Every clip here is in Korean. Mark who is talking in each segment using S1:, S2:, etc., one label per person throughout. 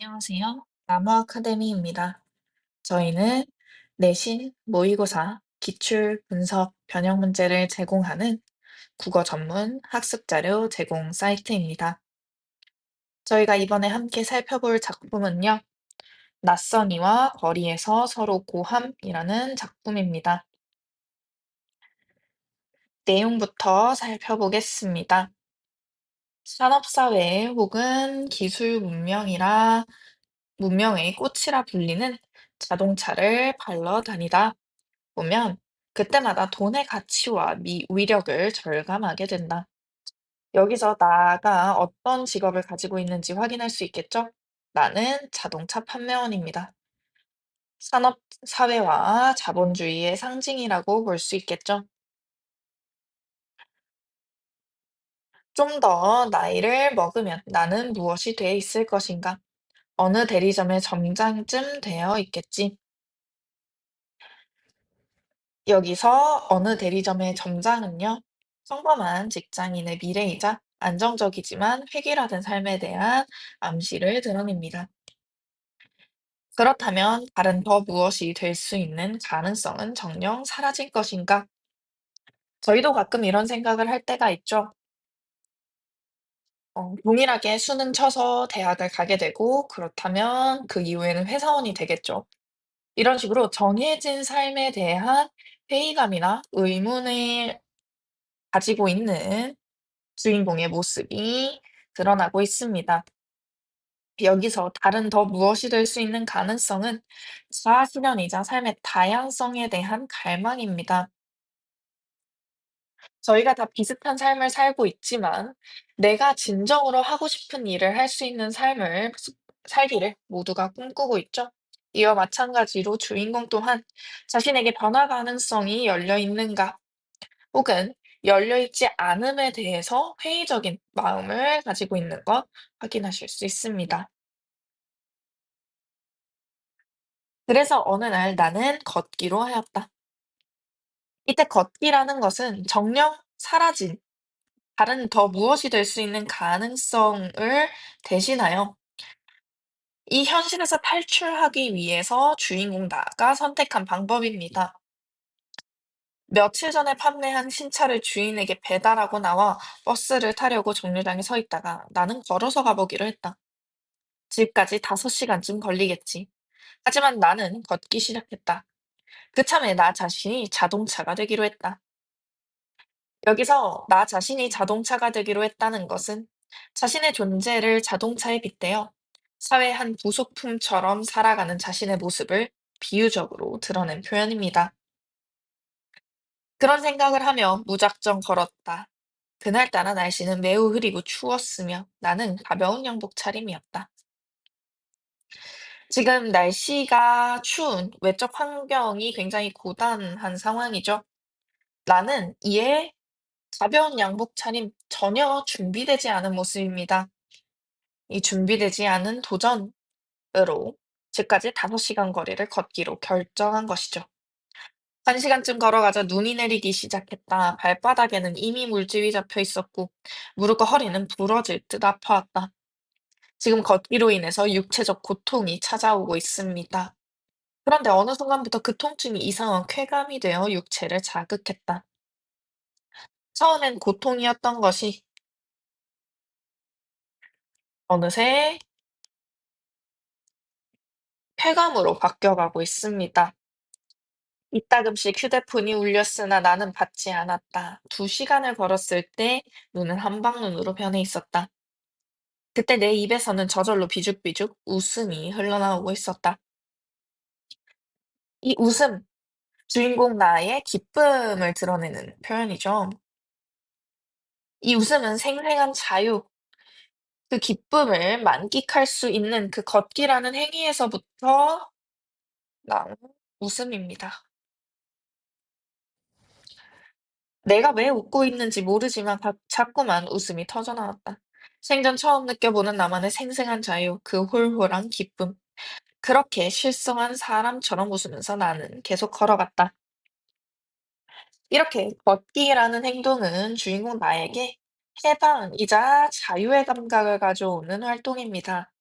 S1: 안녕하세요. 나무 아카데미입니다. 저희는 내신, 모의고사, 기출, 분석, 변형 문제를 제공하는 국어 전문 학습 자료 제공 사이트입니다. 저희가 이번에 함께 살펴볼 작품은요, 낯선이와 거리에서 서로 고함이라는 작품입니다. 내용부터 살펴보겠습니다. 산업사회 혹은 기술 문명의 꽃이라 불리는 자동차를 팔러 다니다 보면 그때마다 돈의 가치와 위력을 절감하게 된다. 여기서 나가 어떤 직업을 가지고 있는지 확인할 수 있겠죠? 나는 자동차 판매원입니다. 산업 사회와 자본주의의 상징이라고 볼 수 있겠죠? 좀 더 나이를 먹으면 나는 무엇이 돼 있을 것인가? 어느 대리점의 점장쯤 되어 있겠지. 여기서 어느 대리점의 점장은요, 평범한 직장인의 미래이자 안정적이지만 획일화된 삶에 대한 암시를 드러냅니다. 그렇다면 다른 더 무엇이 될 수 있는 가능성은 정녕 사라질 것인가? 저희도 가끔 이런 생각을 할 때가 있죠. 동일하게 수능 쳐서 대학을 가게 되고, 그렇다면 그 이후에는 회사원이 되겠죠. 이런 식으로 정해진 삶에 대한 회의감이나 의문을 가지고 있는 주인공의 모습이 드러나고 있습니다. 여기서 다른 더 무엇이 될 수 있는 가능성은 자아 실현이자 삶의 다양성에 대한 갈망입니다. 저희가 다 비슷한 삶을 살고 있지만 내가 진정으로 하고 싶은 일을 할 수 있는 살기를 모두가 꿈꾸고 있죠. 이와 마찬가지로 주인공 또한 자신에게 변화 가능성이 열려 있는가 혹은 열려있지 않음에 대해서 회의적인 마음을 가지고 있는 것 확인하실 수 있습니다. 그래서 어느 날 나는 걷기로 하였다. 이때 걷기라는 것은 정녕 사라진 다른 더 무엇이 될 수 있는 가능성을 대신하여 이 현실에서 탈출하기 위해서 주인공 나가 선택한 방법입니다. 며칠 전에 판매한 신차를 주인에게 배달하고 나와 버스를 타려고 정류장에 서 있다가 나는 걸어서 가보기로 했다. 집까지 5시간쯤 걸리겠지. 하지만 나는 걷기 시작했다. 그참에 나 자신이 자동차가 되기로 했다. 여기서 나 자신이 자동차가 되기로 했다는 것은 자신의 존재를 자동차에 빗대어 사회 한 부속품처럼 살아가는 자신의 모습을 비유적으로 드러낸 표현입니다. 그런 생각을 하며 무작정 걸었다. 그날따라 날씨는 매우 흐리고 추웠으며 나는 가벼운 양복 차림이었다. 지금 날씨가 추운 외적 환경이 굉장히 고단한 상황이죠. 나는 이에 가벼운 양복 차림 전혀 준비되지 않은 모습입니다. 이 준비되지 않은 도전으로 집까지 5시간 거리를 걷기로 결정한 것이죠. 1시간쯤 걸어가자 눈이 내리기 시작했다. 발바닥에는 이미 물집이 잡혀 있었고 무릎과 허리는 부러질 듯 아파왔다. 지금 걷기로 인해서 육체적 고통이 찾아오고 있습니다. 그런데 어느 순간부터 그 통증이 이상한 쾌감이 되어 육체를 자극했다. 처음엔 고통이었던 것이 어느새 쾌감으로 바뀌어가고 있습니다. 이따금씩 휴대폰이 울렸으나 나는 받지 않았다. 2시간을 걸었을 때 눈은 한방눈으로 변해 있었다. 그때 내 입에서는 저절로 비죽비죽 웃음이 흘러나오고 있었다. 이 웃음, 주인공 나의 기쁨을 드러내는 표현이죠. 이 웃음은 생생한 자유, 그 기쁨을 만끽할 수 있는 그 걷기라는 행위에서부터 나온 웃음입니다. 내가 왜 웃고 있는지 모르지만 자꾸만 웃음이 터져 나왔다. 생전 처음 느껴보는 나만의 생생한 자유, 그 홀홀한 기쁨. 그렇게 실성한 사람처럼 웃으면서 나는 계속 걸어갔다. 이렇게 걷기라는 행동은 주인공 나에게 해방이자 자유의 감각을 가져오는 활동입니다.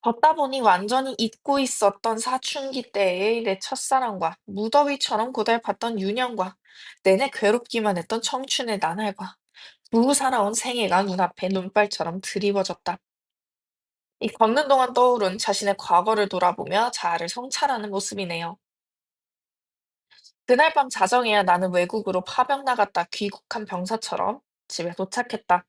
S1: 걷다 보니 완전히 잊고 있었던 사춘기 때의 내 첫사랑과 무더위처럼 고달팠던 유년과 내내 괴롭기만 했던 청춘의 나날과 무 살아온 생애가 눈앞에 눈발처럼 드리워졌다. 이 걷는 동안 떠오른 자신의 과거를 돌아보며 자아를 성찰하는 모습이네요. 그날 밤 자정에야 나는 외국으로 파병 나갔다 귀국한 병사처럼 집에 도착했다.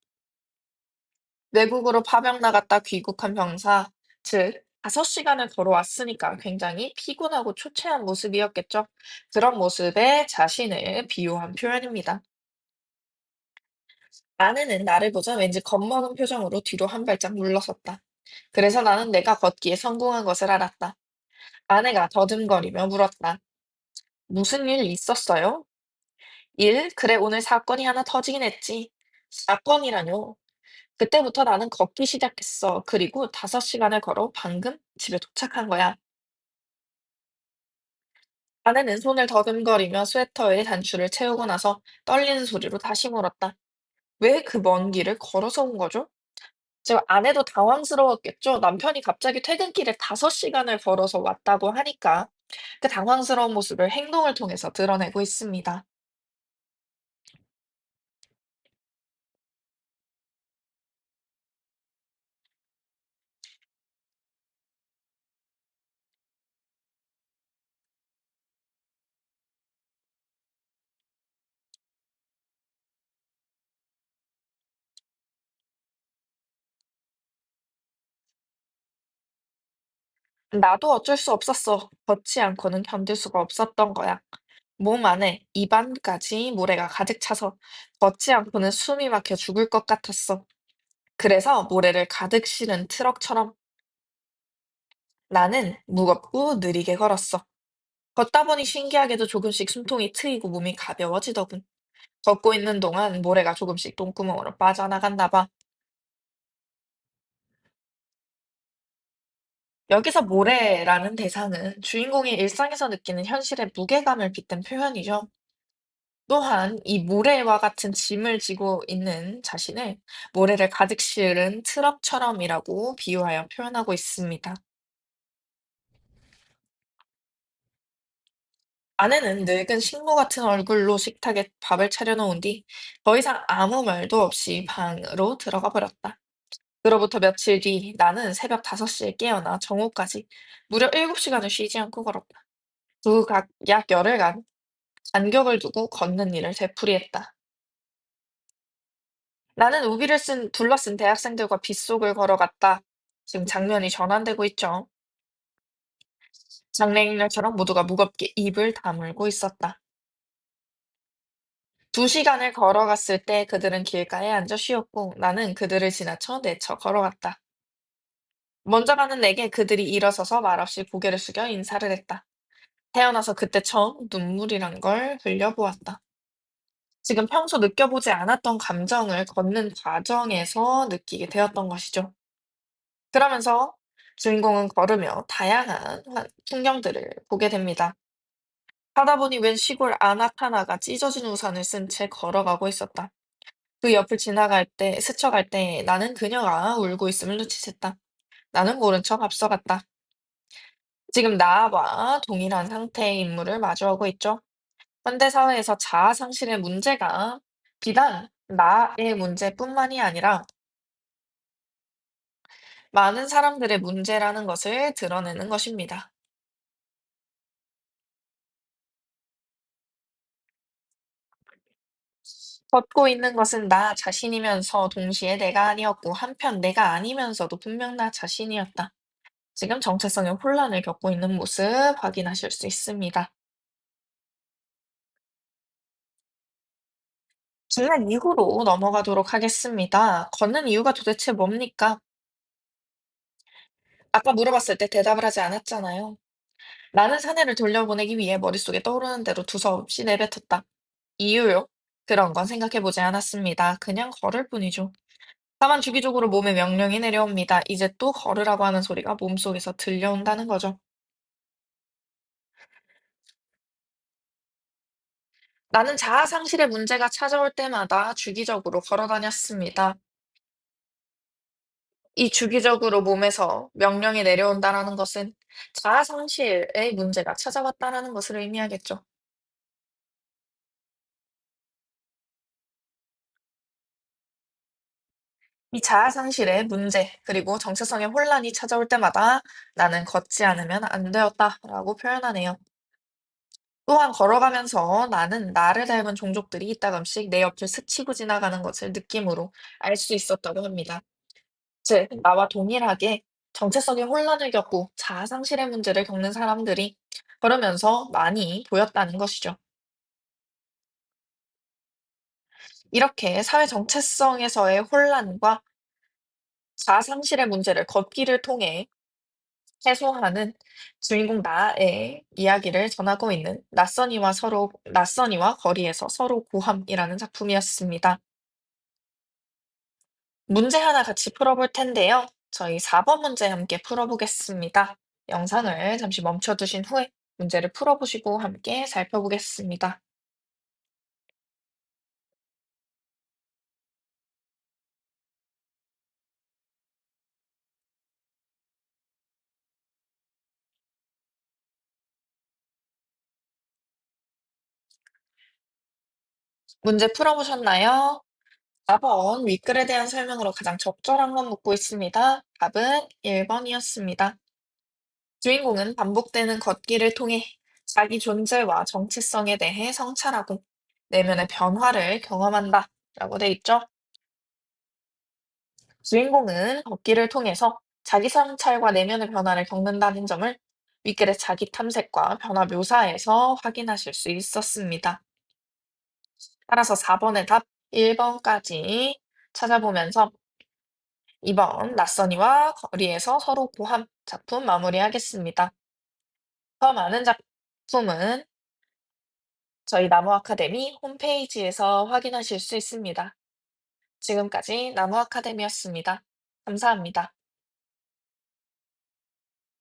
S1: 외국으로 파병 나갔다 귀국한 병사, 즉, 5시간을 걸어왔으니까 굉장히 피곤하고 초췌한 모습이었겠죠. 그런 모습에 자신을 비유한 표현입니다. 아내는 나를 보자 왠지 겁먹은 표정으로 뒤로 한 발짝 물러섰다. 그래서 나는 내가 걷기에 성공한 것을 알았다. 아내가 더듬거리며 물었다. 무슨 일 있었어요? 일? 그래, 오늘 사건이 하나 터지긴 했지. 사건이라뇨. 그때부터 나는 걷기 시작했어. 그리고 5시간을 걸어 방금 집에 도착한 거야. 아내는 손을 더듬거리며 스웨터에 단추를 채우고 나서 떨리는 소리로 다시 물었다. 왜 그 먼 길을 걸어서 온 거죠? 지금 아내도 당황스러웠겠죠. 남편이 갑자기 퇴근길에 5시간을 걸어서 왔다고 하니까 그 당황스러운 모습을 행동을 통해서 드러내고 있습니다. 나도 어쩔 수 없었어. 걷지 않고는 견딜 수가 없었던 거야. 몸 안에 입안까지 모래가 가득 차서 걷지 않고는 숨이 막혀 죽을 것 같았어. 그래서 모래를 가득 실은 트럭처럼 나는 무겁고 느리게 걸었어. 걷다 보니 신기하게도 조금씩 숨통이 트이고 몸이 가벼워지더군. 걷고 있는 동안 모래가 조금씩 똥구멍으로 빠져나갔나 봐. 여기서 모래라는 대상은 주인공이 일상에서 느끼는 현실의 무게감을 빗댄 표현이죠. 또한 이 모래와 같은 짐을 지고 있는 자신을 모래를 가득 실은 트럭처럼이라고 비유하여 표현하고 있습니다. 아내는 늙은 식모 같은 얼굴로 식탁에 밥을 차려놓은 뒤 더 이상 아무 말도 없이 방으로 들어가 버렸다. 그로부터 며칠 뒤 나는 새벽 5시에 깨어나 정오까지 무려 7시간을 쉬지 않고 걸었다. 두 각 약 열흘간 간격을 두고 걷는 일을 되풀이했다. 나는 우비를 둘러쓴 대학생들과 빗속을 걸어갔다. 지금 장면이 전환되고 있죠. 장래인들처럼 모두가 무겁게 입을 다물고 있었다. 2시간을 걸어갔을 때 그들은 길가에 앉아 쉬었고 나는 그들을 지나쳐 내쳐 걸어갔다. 먼저 가는 내게 그들이 일어서서 말없이 고개를 숙여 인사를 했다. 태어나서 그때 처음 눈물이란 걸 흘려보았다. 지금 평소 느껴보지 않았던 감정을 걷는 과정에서 느끼게 되었던 것이죠. 그러면서 주인공은 걸으며 다양한 풍경들을 보게 됩니다. 하다 보니 웬 시골 아낙 하나가 찢어진 우산을 쓴 채 걸어가고 있었다. 그 옆을 지나갈 때, 스쳐갈 때 나는 그녀가 울고 있음을 눈치챘다. 나는 모른 척 앞서갔다. 지금 나와 동일한 상태의 인물을 마주하고 있죠. 현대 사회에서 자아 상실의 문제가 비단 나의 문제뿐만이 아니라 많은 사람들의 문제라는 것을 드러내는 것입니다. 걷고 있는 것은 나 자신이면서 동시에 내가 아니었고 한편 내가 아니면서도 분명 나 자신이었다. 지금 정체성의 혼란을 겪고 있는 모습 확인하실 수 있습니다. 지난 이후로 넘어가도록 하겠습니다. 걷는 이유가 도대체 뭡니까? 아까 물어봤을 때 대답을 하지 않았잖아요. 나는 사내를 돌려보내기 위해 머릿속에 떠오르는 대로 두서없이 내뱉었다. 이유요? 그런 건 생각해보지 않았습니다. 그냥 걸을 뿐이죠. 다만 주기적으로 몸에 명령이 내려옵니다. 이제 또 걸으라고 하는 소리가 몸속에서 들려온다는 거죠. 나는 자아 상실의 문제가 찾아올 때마다 주기적으로 걸어 다녔습니다. 이 주기적으로 몸에서 명령이 내려온다라는 것은 자아 상실의 문제가 찾아왔다라는 것을 의미하겠죠. 이 자아 상실의 문제, 그리고 정체성의 혼란이 찾아올 때마다 나는 걷지 않으면 안 되었다라고 표현하네요. 또한 걸어가면서 나는 나를 닮은 종족들이 이따금씩 내 옆을 스치고 지나가는 것을 느낌으로 알 수 있었다고 합니다. 즉, 나와 동일하게 정체성의 혼란을 겪고 자아 상실의 문제를 겪는 사람들이 걸으면서 많이 보였다는 것이죠. 이렇게 사회 정체성에서의 혼란과 자아 상실의 문제를 걷기를 통해 해소하는 주인공 나의 이야기를 전하고 있는 낯선이와 거리에서 서로 고함이라는 작품이었습니다. 문제 하나 같이 풀어볼 텐데요. 저희 4번 문제 함께 풀어보겠습니다. 영상을 잠시 멈춰두신 후에 문제를 풀어보시고 함께 살펴보겠습니다. 문제 풀어보셨나요? 4번 윗글에 대한 설명으로 가장 적절한 건 묻고 있습니다. 답은 1번이었습니다. 주인공은 반복되는 걷기를 통해 자기 존재와 정체성에 대해 성찰하고 내면의 변화를 경험한다 라고 돼 있죠. 주인공은 걷기를 통해서 자기 성찰과 내면의 변화를 겪는다는 점을 윗글의 자기 탐색과 변화 묘사에서 확인하실 수 있었습니다. 따라서 4번의 답 1번까지 찾아보면서 2번 낯선이와 거리에서 서로 고함 작품 마무리하겠습니다. 더 많은 작품은 저희 나무 아카데미 홈페이지에서 확인하실 수 있습니다. 지금까지 나무 아카데미였습니다. 감사합니다.